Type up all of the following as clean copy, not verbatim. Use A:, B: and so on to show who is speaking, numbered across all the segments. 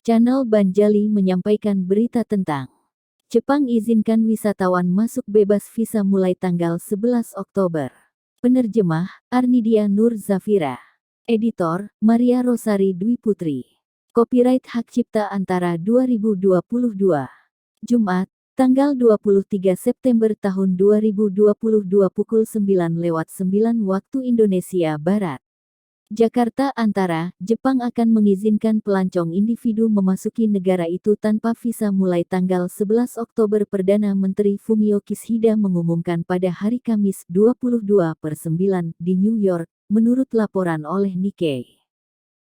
A: Channel Banjali menyampaikan berita tentang Jepang izinkan wisatawan masuk bebas visa mulai tanggal 11 Oktober. Penerjemah, Arnidia Nur Zafira. Editor, Maria Rosari Dwi Putri. Copyright Hak Cipta Antara 2022. Jumat, tanggal 23 September tahun 2022 pukul 9:09 waktu Indonesia Barat. Jakarta Antara, Jepang akan mengizinkan pelancong individu memasuki negara itu tanpa visa mulai tanggal 11 Oktober. Perdana Menteri Fumio Kishida mengumumkan pada hari Kamis 22/9 di New York, menurut laporan oleh Nikkei.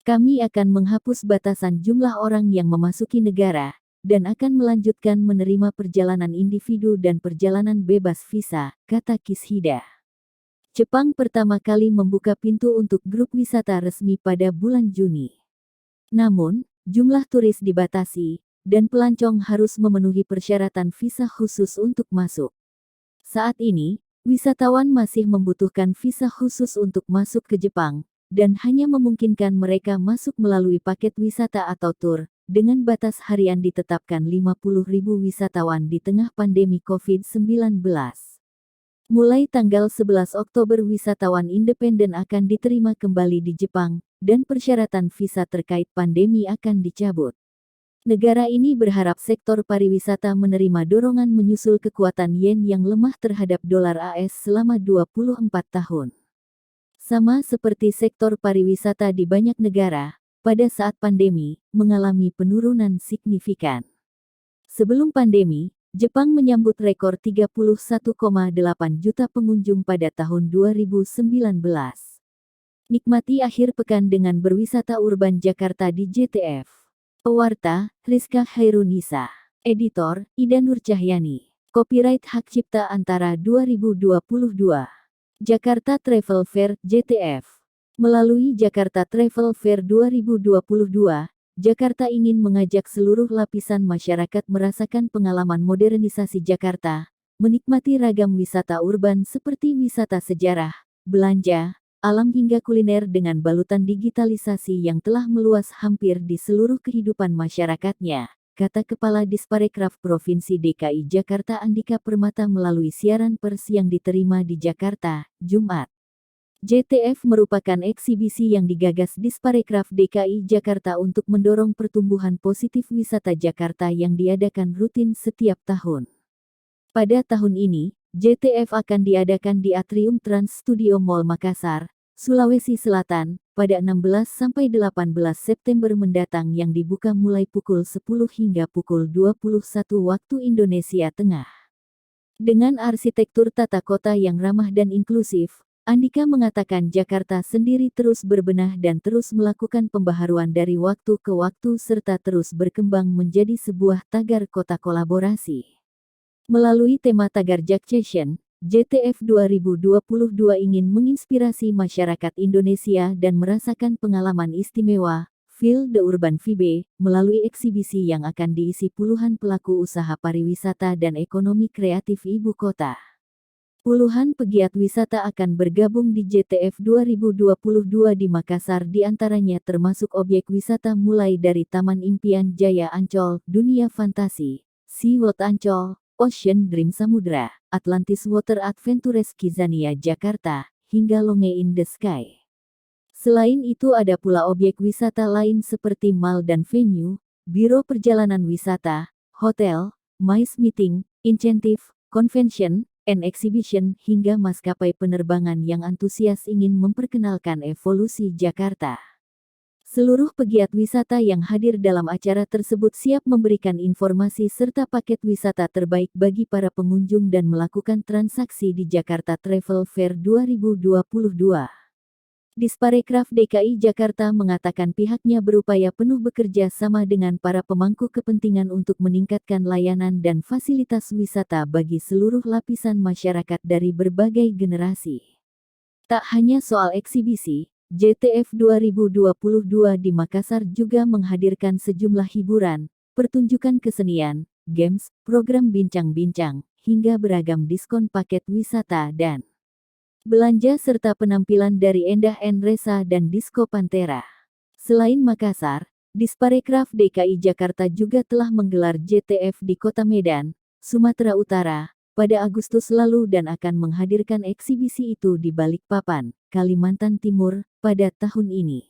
A: Kami akan menghapus batasan jumlah orang yang memasuki negara, dan akan melanjutkan menerima perjalanan individu dan perjalanan bebas visa, kata Kishida. Jepang pertama kali membuka pintu untuk grup wisata resmi pada bulan Juni. Namun, jumlah turis dibatasi, dan pelancong harus memenuhi persyaratan visa khusus untuk masuk. Saat ini, wisatawan masih membutuhkan visa khusus untuk masuk ke Jepang, dan hanya memungkinkan mereka masuk melalui paket wisata atau tur, dengan batas harian ditetapkan 50.000 wisatawan di tengah pandemi COVID-19. Mulai tanggal 11 Oktober wisatawan independen akan diterima kembali di Jepang, dan persyaratan visa terkait pandemi akan dicabut. Negara ini berharap sektor pariwisata menerima dorongan menyusul kekuatan yen yang lemah terhadap dolar AS selama 24 tahun. Sama seperti sektor pariwisata di banyak negara, pada saat pandemi, mengalami penurunan signifikan. Sebelum pandemi, Jepang menyambut rekor 31,8 juta pengunjung pada tahun 2019. Nikmati akhir pekan dengan berwisata urban Jakarta di JTF. Pewarta, Rizka Hairunisa. Editor, Ida Nur Cahyani. Copyright Hak Cipta Antara 2022. Jakarta Travel Fair, JTF. Melalui Jakarta Travel Fair 2022, Jakarta ingin mengajak seluruh lapisan masyarakat merasakan pengalaman modernisasi Jakarta, menikmati ragam wisata urban seperti wisata sejarah, belanja, alam hingga kuliner dengan balutan digitalisasi yang telah meluas hampir di seluruh kehidupan masyarakatnya, kata Kepala Disparekraf Provinsi DKI Jakarta Andika Permata melalui siaran pers yang diterima di Jakarta, Jumat. JTF merupakan eksibisi yang digagas Disparekraf DKI Jakarta untuk mendorong pertumbuhan positif wisata Jakarta yang diadakan rutin setiap tahun. Pada tahun ini, JTF akan diadakan di Atrium Trans Studio Mall Makassar, Sulawesi Selatan, pada 16–18 September mendatang yang dibuka mulai pukul 10 hingga pukul 21 waktu Indonesia Tengah. Dengan arsitektur tata kota yang ramah dan inklusif, Andika mengatakan Jakarta sendiri terus berbenah dan terus melakukan pembaharuan dari waktu ke waktu serta terus berkembang menjadi sebuah tagar kota kolaborasi. Melalui tema Tagar Jaksation, JTF 2022 ingin menginspirasi masyarakat Indonesia dan merasakan pengalaman istimewa, Feel the Urban Vibe, melalui eksibisi yang akan diisi puluhan pelaku usaha pariwisata dan ekonomi kreatif ibu kota. Puluhan pegiat wisata akan bergabung di JTF 2022 di Makassar diantaranya termasuk objek wisata mulai dari Taman Impian Jaya Ancol, Dunia Fantasi, SeaWorld Ancol, Ocean Dream Samudra, Atlantis Water Adventures Kizania Jakarta, hingga Longe in the Sky. Selain itu ada pula objek wisata lain seperti mall dan venue, biro perjalanan wisata, hotel, MICE meeting, insentif, convention, and exhibition, hingga maskapai penerbangan yang antusias ingin memperkenalkan evolusi Jakarta. Seluruh pegiat wisata yang hadir dalam acara tersebut siap memberikan informasi serta paket wisata terbaik bagi para pengunjung dan melakukan transaksi di Jakarta Travel Fair 2022. Disparekraf DKI Jakarta mengatakan pihaknya berupaya penuh bekerja sama dengan para pemangku kepentingan untuk meningkatkan layanan dan fasilitas wisata bagi seluruh lapisan masyarakat dari berbagai generasi. Tak hanya soal eksibisi, JTF 2022 di Makassar juga menghadirkan sejumlah hiburan, pertunjukan kesenian, games, program bincang-bincang, hingga beragam diskon paket wisata dan belanja serta penampilan dari Endah N. Resa dan Disco Pantera. Selain Makassar, Disparekraf DKI Jakarta juga telah menggelar JTF di Kota Medan, Sumatera Utara, pada Agustus lalu dan akan menghadirkan eksibisi itu di Balikpapan, Kalimantan Timur, pada tahun ini.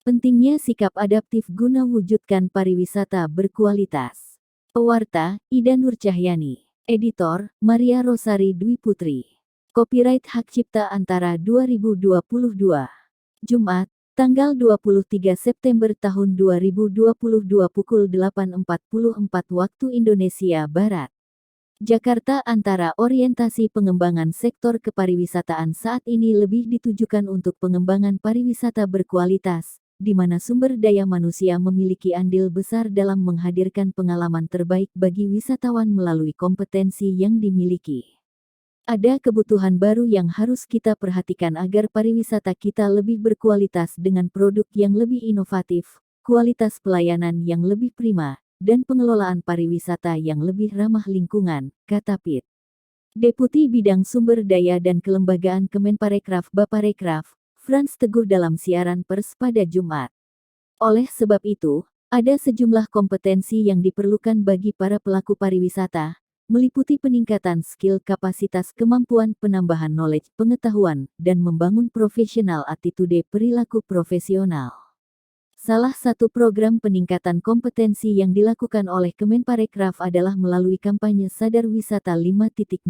A: Pentingnya sikap adaptif guna wujudkan pariwisata berkualitas. Pewarta, Ida Nur Cahyani. Editor, Maria Rosari Dwi Putri. Copyright Hak Cipta Antara 2022. Jumat, tanggal 23 September tahun 2022 pukul 8.44 waktu Indonesia Barat. Jakarta. Antara orientasi pengembangan sektor kepariwisataan saat ini lebih ditujukan untuk pengembangan pariwisata berkualitas, di mana sumber daya manusia memiliki andil besar dalam menghadirkan pengalaman terbaik bagi wisatawan melalui kompetensi yang dimiliki. Ada kebutuhan baru yang harus kita perhatikan agar pariwisata kita lebih berkualitas dengan produk yang lebih inovatif, kualitas pelayanan yang lebih prima, dan pengelolaan pariwisata yang lebih ramah lingkungan, kata Pit. Deputi Bidang Sumber Daya dan Kelembagaan Kemenparekraf Baparekraf, Frans Teguh dalam siaran pers pada Jumat. Oleh sebab itu, ada sejumlah kompetensi yang diperlukan bagi para pelaku pariwisata, meliputi peningkatan skill, kapasitas, kemampuan, penambahan knowledge, pengetahuan, dan membangun profesional attitude perilaku profesional. Salah satu program peningkatan kompetensi yang dilakukan oleh Kemenparekraf adalah melalui kampanye Sadar Wisata 5.0.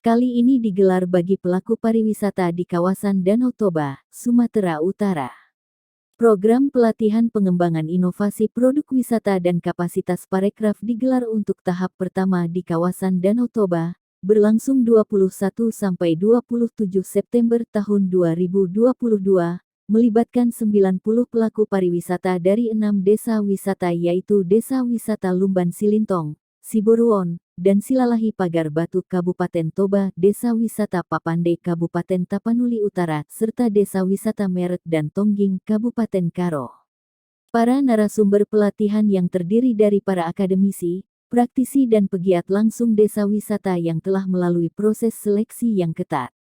A: Kali ini digelar bagi pelaku pariwisata di kawasan Danau Toba, Sumatera Utara. Program pelatihan pengembangan inovasi produk wisata dan kapasitas Parekraf digelar untuk tahap pertama di kawasan Danau Toba, berlangsung 21 sampai 27 September tahun 2022, melibatkan 90 pelaku pariwisata dari 6 desa wisata yaitu Desa Wisata Lumban Silintong, Siboruon, dan Silalahi Pagar Batu Kabupaten Toba, Desa Wisata Papande Kabupaten Tapanuli Utara, serta Desa Wisata Meret dan Tongging Kabupaten Karo. Para narasumber pelatihan yang terdiri dari para akademisi, praktisi dan pegiat langsung desa wisata yang telah melalui proses seleksi yang ketat.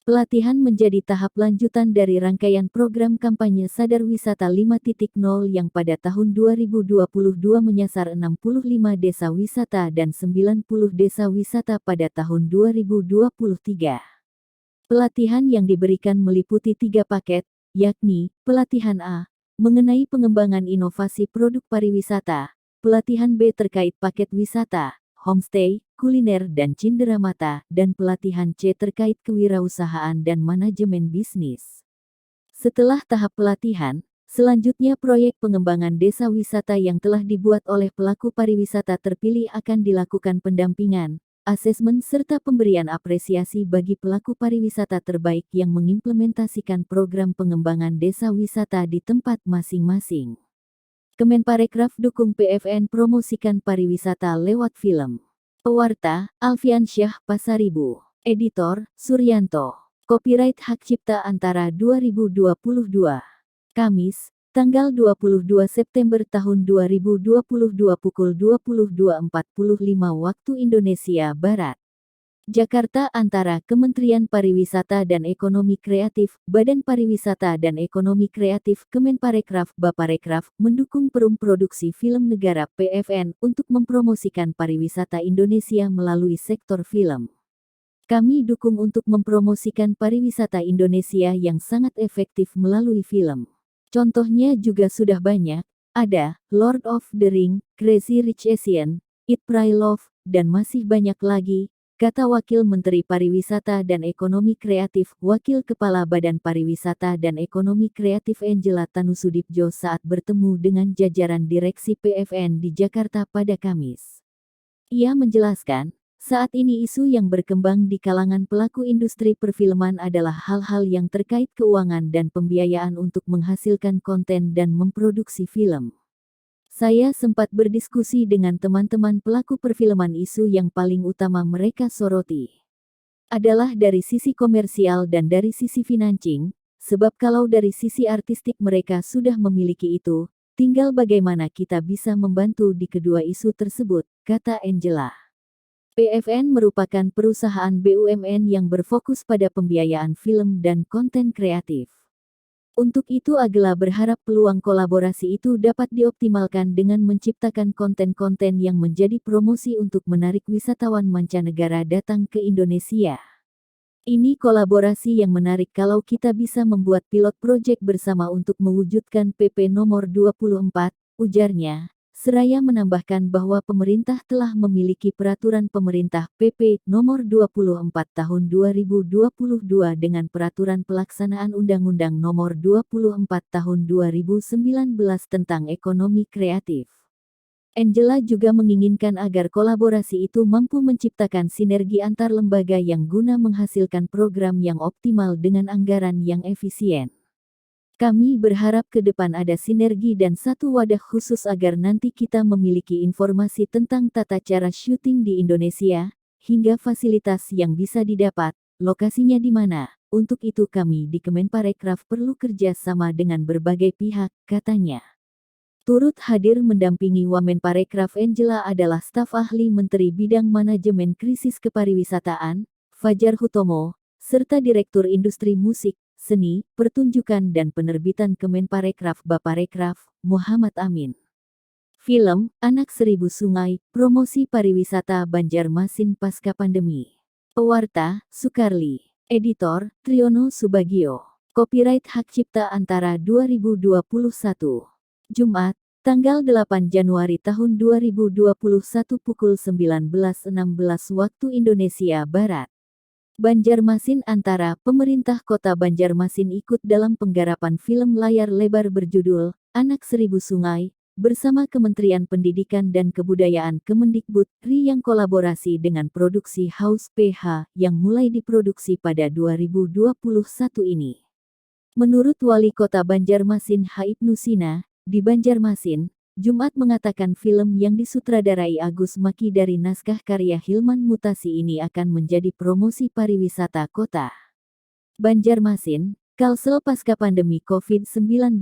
A: Pelatihan menjadi tahap lanjutan dari rangkaian program kampanye Sadar Wisata 5.0 yang pada tahun 2022 menyasar 65 desa wisata dan 90 desa wisata pada tahun 2023. Pelatihan yang diberikan meliputi 3 paket, yakni, pelatihan A, mengenai pengembangan inovasi produk pariwisata, pelatihan B terkait paket wisata, homestay, kuliner dan cenderamata, dan pelatihan C terkait kewirausahaan dan manajemen bisnis. Setelah tahap pelatihan, selanjutnya proyek pengembangan desa wisata yang telah dibuat oleh pelaku pariwisata terpilih akan dilakukan pendampingan, asesmen serta pemberian apresiasi bagi pelaku pariwisata terbaik yang mengimplementasikan program pengembangan desa wisata di tempat masing-masing. Kemenparekraf dukung PFN promosikan pariwisata lewat film. Pewarta, Alfian Syah Pasaribu. Editor, Suryanto. Copyright Hak Cipta Antara 2022. Kamis, tanggal 22 September tahun 2022 pukul 22.45 waktu Indonesia Barat. Jakarta. Antara Kementerian Pariwisata dan Ekonomi Kreatif, Badan Pariwisata dan Ekonomi Kreatif Kemenparekraf Baparekraf mendukung Perum Produksi Film Negara PFN untuk mempromosikan pariwisata Indonesia melalui sektor film. Kami dukung untuk mempromosikan pariwisata Indonesia yang sangat efektif melalui film. Contohnya juga sudah banyak, ada Lord of the Ring, Crazy Rich Asian, Eat Pray Love, dan masih banyak lagi, kata Wakil Menteri Pariwisata dan Ekonomi Kreatif, Wakil Kepala Badan Pariwisata dan Ekonomi Kreatif Angela Tanusudibjo saat bertemu dengan jajaran direksi PFN di Jakarta pada Kamis. Ia menjelaskan, saat ini isu yang berkembang di kalangan pelaku industri perfilman adalah hal-hal yang terkait keuangan dan pembiayaan untuk menghasilkan konten dan memproduksi film. Saya sempat berdiskusi dengan teman-teman pelaku perfilman. Isu yang paling utama mereka soroti adalah dari sisi komersial dan dari sisi financing, sebab kalau dari sisi artistik mereka sudah memiliki itu, tinggal bagaimana kita bisa membantu di kedua isu tersebut, kata Angela. PFN merupakan perusahaan BUMN yang berfokus pada pembiayaan film dan konten kreatif. Untuk itu Agela berharap peluang kolaborasi itu dapat dioptimalkan dengan menciptakan konten-konten yang menjadi promosi untuk menarik wisatawan mancanegara datang ke Indonesia. Ini kolaborasi yang menarik kalau kita bisa membuat pilot project bersama untuk mewujudkan PP nomor 24, ujarnya. Seraya menambahkan bahwa pemerintah telah memiliki peraturan pemerintah PP nomor 24 tahun 2022 dengan peraturan pelaksanaan Undang-Undang nomor 24 tahun 2019 tentang ekonomi kreatif. Angela juga menginginkan agar kolaborasi itu mampu menciptakan sinergi antar lembaga yang guna menghasilkan program yang optimal dengan anggaran yang efisien. Kami berharap ke depan ada sinergi dan satu wadah khusus agar nanti kita memiliki informasi tentang tata cara syuting di Indonesia, hingga fasilitas yang bisa didapat, lokasinya di mana. Untuk itu kami di Kemenparekraf perlu kerja sama dengan berbagai pihak, katanya. Turut hadir mendampingi Wamenparekraf Angela adalah staf ahli Menteri Bidang Manajemen Krisis Kepariwisataan, Fajar Hutomo, serta Direktur Industri Musik, Seni, Pertunjukan dan Penerbitan Kemenparekraf Baparekraf, Muhammad Amin. Film, Anak Seribu Sungai, Promosi Pariwisata Banjarmasin Pasca Pandemi. Pewarta, Sukarli. Editor, Triono Subagio. Copyright Hak Cipta Antara 2021. Jumat, tanggal 8 Januari tahun 2021 pukul 19.16 waktu Indonesia Barat. Banjarmasin antara pemerintah kota Banjarmasin ikut dalam penggarapan film layar lebar berjudul Anak Seribu Sungai bersama Kementerian Pendidikan dan Kebudayaan Kemendikbud RI yang kolaborasi dengan produksi House PH yang mulai diproduksi pada 2021 ini. Menurut Wali Kota Banjarmasin H. Ibnu Sina, di Banjarmasin, Jumat mengatakan film yang disutradarai Agus Maki dari naskah karya Hilman Mutasi ini akan menjadi promosi pariwisata kota Banjarmasin, Kalsel pasca pandemi COVID-19.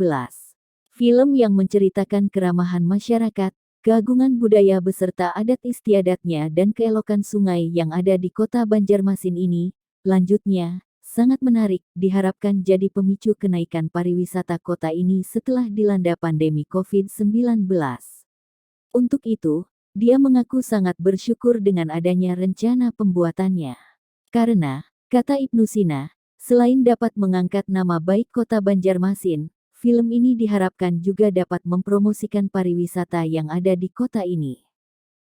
A: Film yang menceritakan keramahan masyarakat, keagungan budaya beserta adat istiadatnya dan keelokan sungai yang ada di kota Banjarmasin ini, lanjutnya, sangat menarik, diharapkan jadi pemicu kenaikan pariwisata kota ini setelah dilanda pandemi COVID-19. Untuk itu, dia mengaku sangat bersyukur dengan adanya rencana pembuatannya. Karena, kata Ibnu Sina, selain dapat mengangkat nama baik kota Banjarmasin, film ini diharapkan juga dapat mempromosikan pariwisata yang ada di kota ini.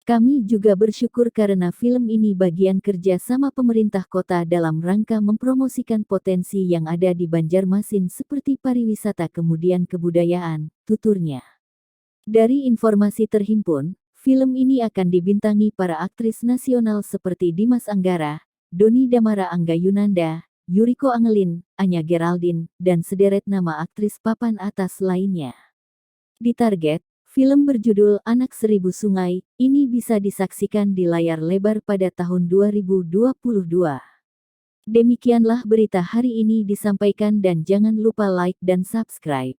A: Kami juga bersyukur karena film ini bagian kerja sama pemerintah kota dalam rangka mempromosikan potensi yang ada di Banjarmasin seperti pariwisata kemudian kebudayaan, tuturnya. Dari informasi terhimpun, film ini akan dibintangi para aktris nasional seperti Dimas Anggara, Doni Damara Angga Yunanda, Yuriko Angelin, Anya Geraldine, dan sederet nama aktris papan atas lainnya. Ditarget, film berjudul Anak Seribu Sungai, ini bisa disaksikan di layar lebar pada tahun 2022. Demikianlah berita hari ini disampaikan dan jangan lupa like dan subscribe.